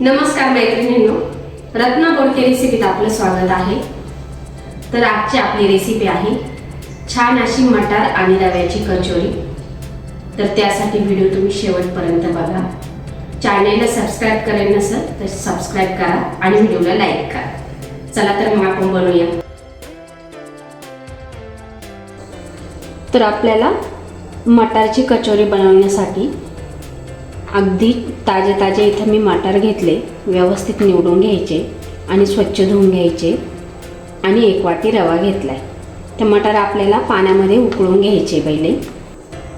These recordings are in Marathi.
नमस्कार मैत्रिणींनो, रत्ना बोडके रेसिपीत आपलं स्वागत आहे। तर आजची आपली रेसिपी आहे छान अशी मटार आणि रव्याची कचोरी। तर त्यासाठी व्हिडिओ तुम्ही शेवटपर्यंत बघा। चॅनलला सबस्क्राइब करायला नसेल तर सबस्क्राइब करा आणि व्हिडिओला लाईक करा। चला तर मग आपण बनवूया। तर आपल्याला मटारची कचोरी बनवण्यासाठी अगदी ताजे ताजे इथे मी मटार घेतले, व्यवस्थित निवडून घ्यायचे आणि स्वच्छ धुवून घ्यायचे आणि 1 वाटी रवा घेतलाय। ते मटार आपल्याला पाण्यामध्ये उकळून घ्यायचे पहिले।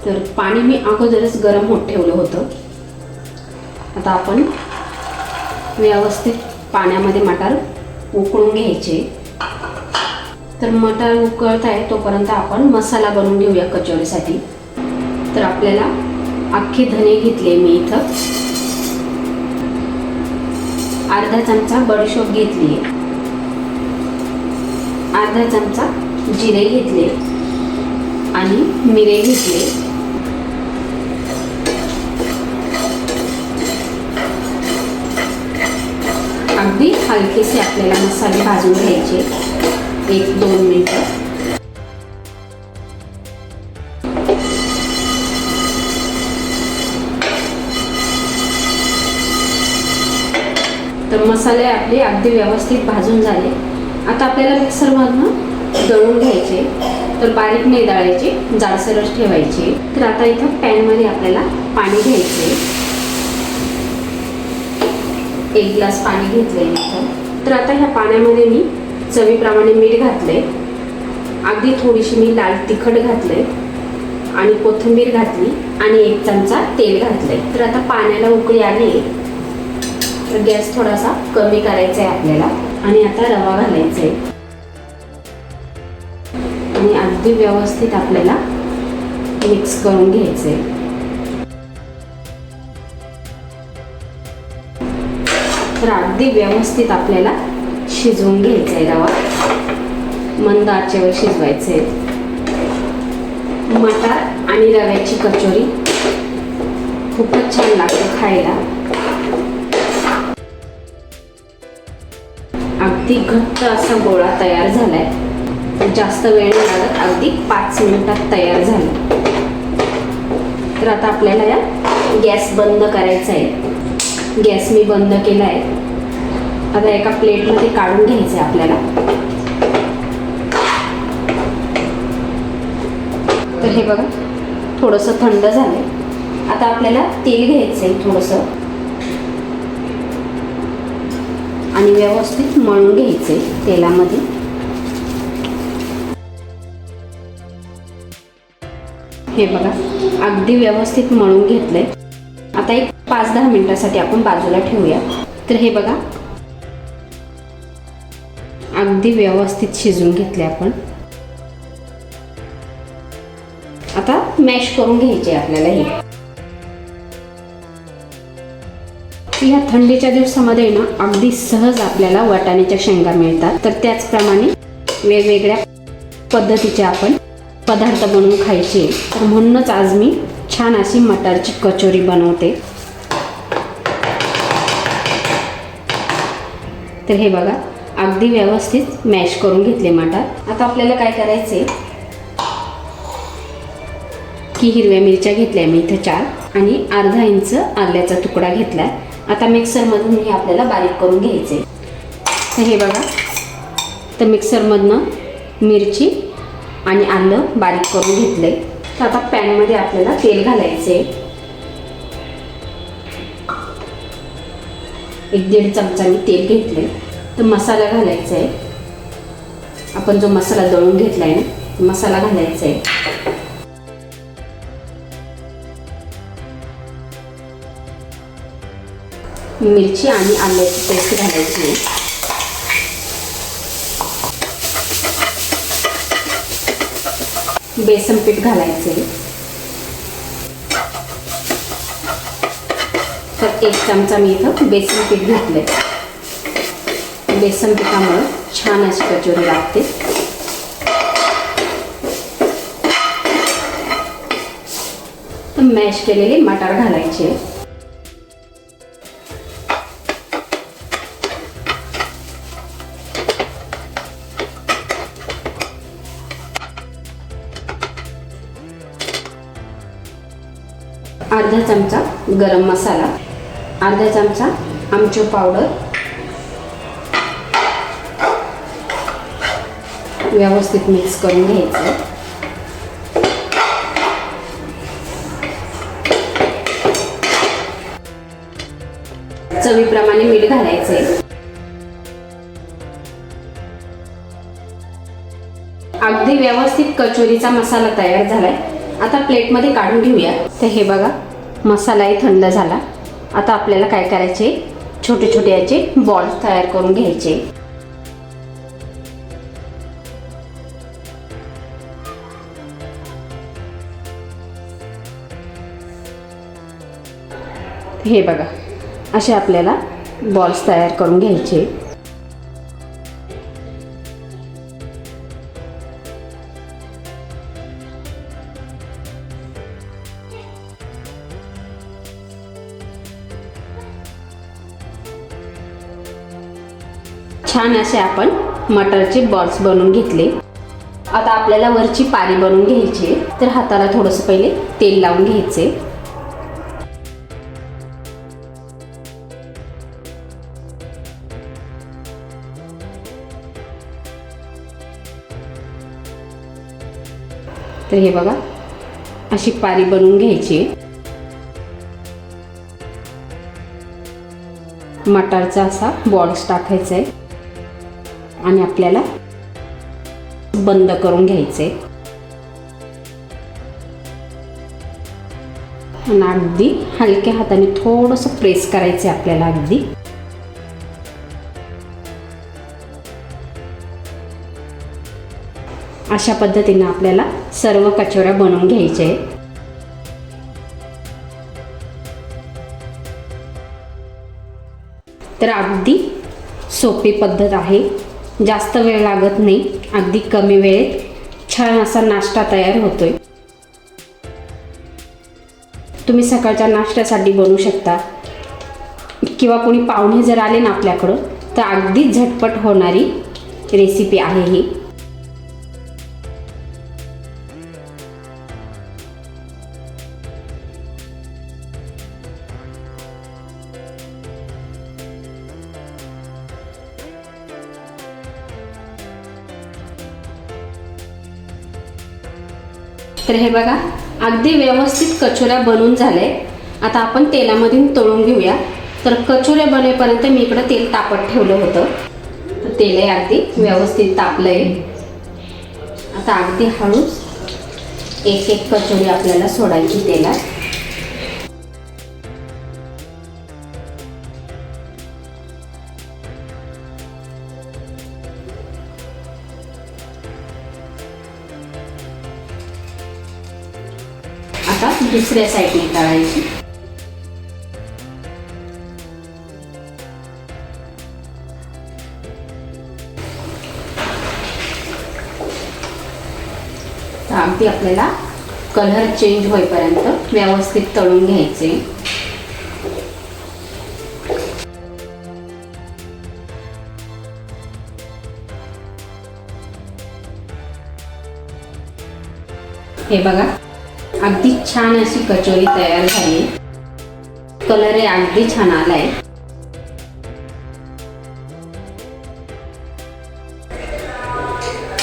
तर पाणी मी अगोदरच गरम होत ठेवलं होतं। आता आपण व्यवस्थित पाण्यामध्ये मटार उकळून घ्यायचे। तर मटार उकळत आहे तोपर्यंत आपण मसाला बनवून घेऊया कचोरीसाठी। तर आपल्याला अख्खे धने घेतले मी इथं, अर्धा चमचा बडीशोप घेतली, अर्धा चमचा जिरे घेतले आणि मिरे घेतले। अगदी हलकेसे आपल्याला मसाले भाजून घ्यायचे 1-2 मिनिटं। तर मसाले आपले अगदी व्यवस्थित भाजून झाले। आता आपल्याला मिक्सरमधून दळून घ्यायचे। तर बारीक नाही दळायचे, जाडसरच ठेवायचे। तर आता इथं पॅनमध्ये आपल्याला पाणी घ्यायचे। 1 ग्लास पाणी घेतलंय इथं। तर आता ह्या पाण्यामध्ये मी चवीप्रमाणे मीठ घातले, अगदी थोडीशी मी लाल तिखट घातले आणि कोथिंबीर घातली आणि 1 चमचा तेल घातले। तर आता पाण्याला उकळी आली, तर गॅस थोडासा कमी करायचा आहे आपल्याला आणि आता रवा घालायचा आहे आणि अगदी व्यवस्थित आपल्याला मिक्स करून घ्यायचे। तर अगदी व्यवस्थित आपल्याला शिजवून घ्यायचा आहे रवा, मंद आचेवर शिजवायचे आहे। मटार आणि रव्याची कचोरी खूपच छान लागते खायला। अगदी घट्ट असा गोळा तयार झालाय, जास्त वेळ नाही लागत, अगदी 5 मिनिटात तयार झाला। तर आता आपल्याला या गॅस बंद करायचा आहे। गॅस मी बंद केला आहे। आता एका प्लेटमध्ये काढून घ्यायचं आहे आपल्याला। तर हे बघा थोडंसं थंड झालंय। आता आपल्याला तेल घ्यायचं आहे थोडंसं आणि व्यवस्थित मळून घ्यायचे तेलामध्ये। हे बघा अगदी व्यवस्थित मळून घेतलंय। आता एक 5-10 मिनिटासाठी आपण बाजूला ठेवूया। तर हे बघा अगदी व्यवस्थित शिजून घेतले आपण। आता मॅश करून घ्यायचे आपल्याला हे। ह्या थंडीच्या दिवसामध्ये ना अगदी सहज आपल्याला वाटाण्याच्या शेंगा मिळतात। तर त्याचप्रमाणे वेगवेगळ्या पद्धतीचे आपण पदार्थ बनवून खायचे। तर म्हणूनच आज मी छान अशी मटारची कचोरी बनवते। तर हे बघा अगदी व्यवस्थित मॅश करून घेतले मटार। आता आपल्याला काय करायचे की हिरव्या मिरच्या घेतल्या मी इथे 4 आणि अर्धा इंच आल्याचा तुकडा घेतलाय। आता मिक्सरमधून हे आपल्याला बारीक करून घ्यायचे। तर हे बघा तर मिक्सरमधनं मिरची आणि आलं बारीक करून घेतले। तर आता पॅनमध्ये आपल्याला तेल घालायचे। 1-1.5 चमचा मी तेल घेतले। तर मसाला घालायचा आहे, आपण जो मसाला दळून घेतलाय ना मसाला घालायचा आहे। मिरची आणि आल्याची पेस्ट घालायची, बेसन पीठ घालायचे। तर 1 चमचा मी इथं बेसन पीठ घेतलंय। बेसन पिठामुळे छान अशी कचोरी लागते। तर मॅश केलेले मटार घालायचे। अर्धा चमचा गरम मसाला, अर्धा चमचा आमचूर पावडर, व्यवस्थित मिक्स करून घ्यायचं. चवीप्रमाणे मीठ घालायचंय. अगदी व्यवस्थित कचोरीचा मसाला तयार झालाय. आता प्लेटमध्ये काढून घेऊया. तर हे बघा, मसालाही थंड झाला. आता आपल्याला काय करायचे, छोटे छोटे याचे बॉल्स तयार करून घ्यायचे. हे बघा, असे आपल्याला बॉल्स तयार करून घ्यायचे. छान असे आपण मटरचे बॉल्स बनवून घेतले. आता आपल्याला वरची पारी बनवून घ्यायची. तर हाताला थोडंसं पहिले तेल लावून घ्यायचे. तर हे बघा, अशी पारी बनवून घ्यायची. मटारचा असा बॉल्स टाकायचा आहे आणि आपल्याला बंद करून घ्यायचे. आणि अगदी हलक्या हाताने थोडंसं प्रेस करायचे आपल्याला. अगदी अशा पद्धतीने आपल्याला सर्व कचोऱ्या बनवून घ्यायच्या आहेत. तर अगदी सोपी पद्धत आहे. जास्त वेळ लागत नाही. अगदी कमी वेळेत छान असा नाश्ता तयार होतोय. तुम्ही सकाळच्या नाश्त्यासाठी बनवू शकता किंवा कोणी पाहुणे जर आले ना आपल्याकडं, तर अगदी झटपट होणारी रेसिपी आहे ही. तर हे बघा, अगदी व्यवस्थित कचोऱ्या बनवून झाले. आता आपण तेलामधून तळून घेऊया. तर कचोऱ्या बनेपर्यंत मी इकडं तेल तापत ठेवलं होतं. तर तेल अगदी व्यवस्थित तापलंय. आता अगदी हळूच एक एक कचोरी आपल्याला सोडायची तेलात. आता दुसऱ्या साईडने तळायची. तर अगदी आपल्याला कलर चेंज होईपर्यंत व्यवस्थित तळून घ्यायचे. हे बघा, अगदी छान अशी कचोरी तयार झाली. कलर अगदी छान आलाय.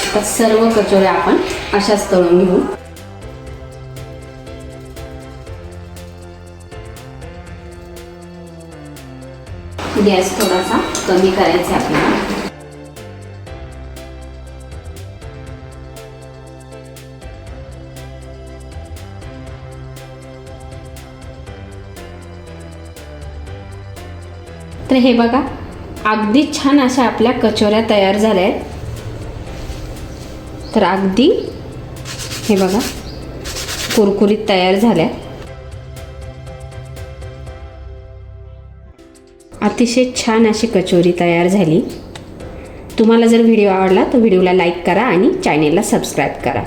आता सर्व कचोऱ्या आपण अशाच तळून घेऊ. गॅस थोडासा कमी करायचा आपल्याला. तर हे बघा, अगदी छान अशा आपल्या कचोऱ्या तयार झाल्या आहेत. तर अगदी हे बघा, कुरकुरीत तयार झाल्या. अतिशय छान अशी कचोरी तयार झाली. तुम्हाला जर व्हिडिओ आवडला तर व्हिडिओला लाईक करा आणि चॅनेलला सबस्क्राईब करा.